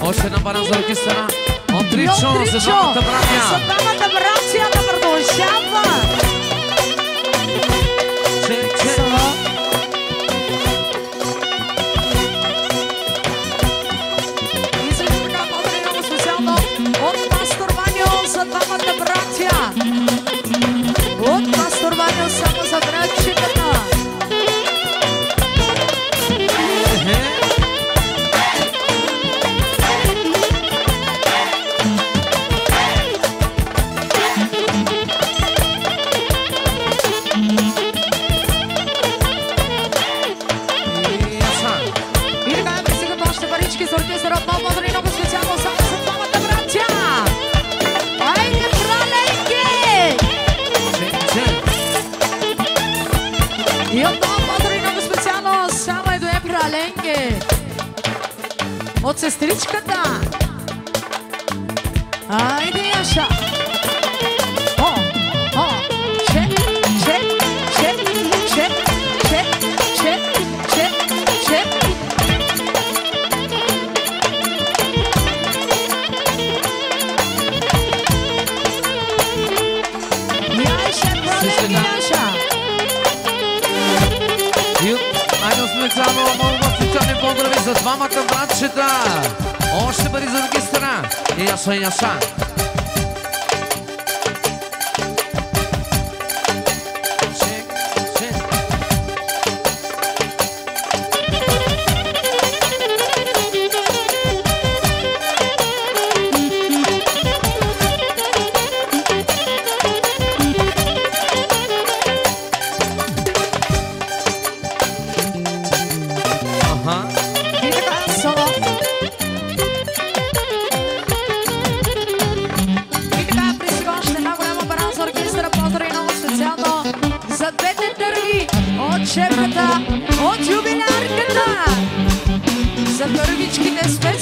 Още една пара за оркестъра. Отричо за двамата братя. За двамата братя да продължава. И също така благодаря много специално от пастор Ваньо за двамата братя. От пастор Ваньо само за братчетата. От сестричката. Айде, Яша. Чек, чек, чек, чек, чек, чек, чек, чек. Яша, проленги, Яша. Айде специално много специални поздрави за двамата братчета. Още пари за оркестъра. Яша, Яша. От юбилярката за първичките специално.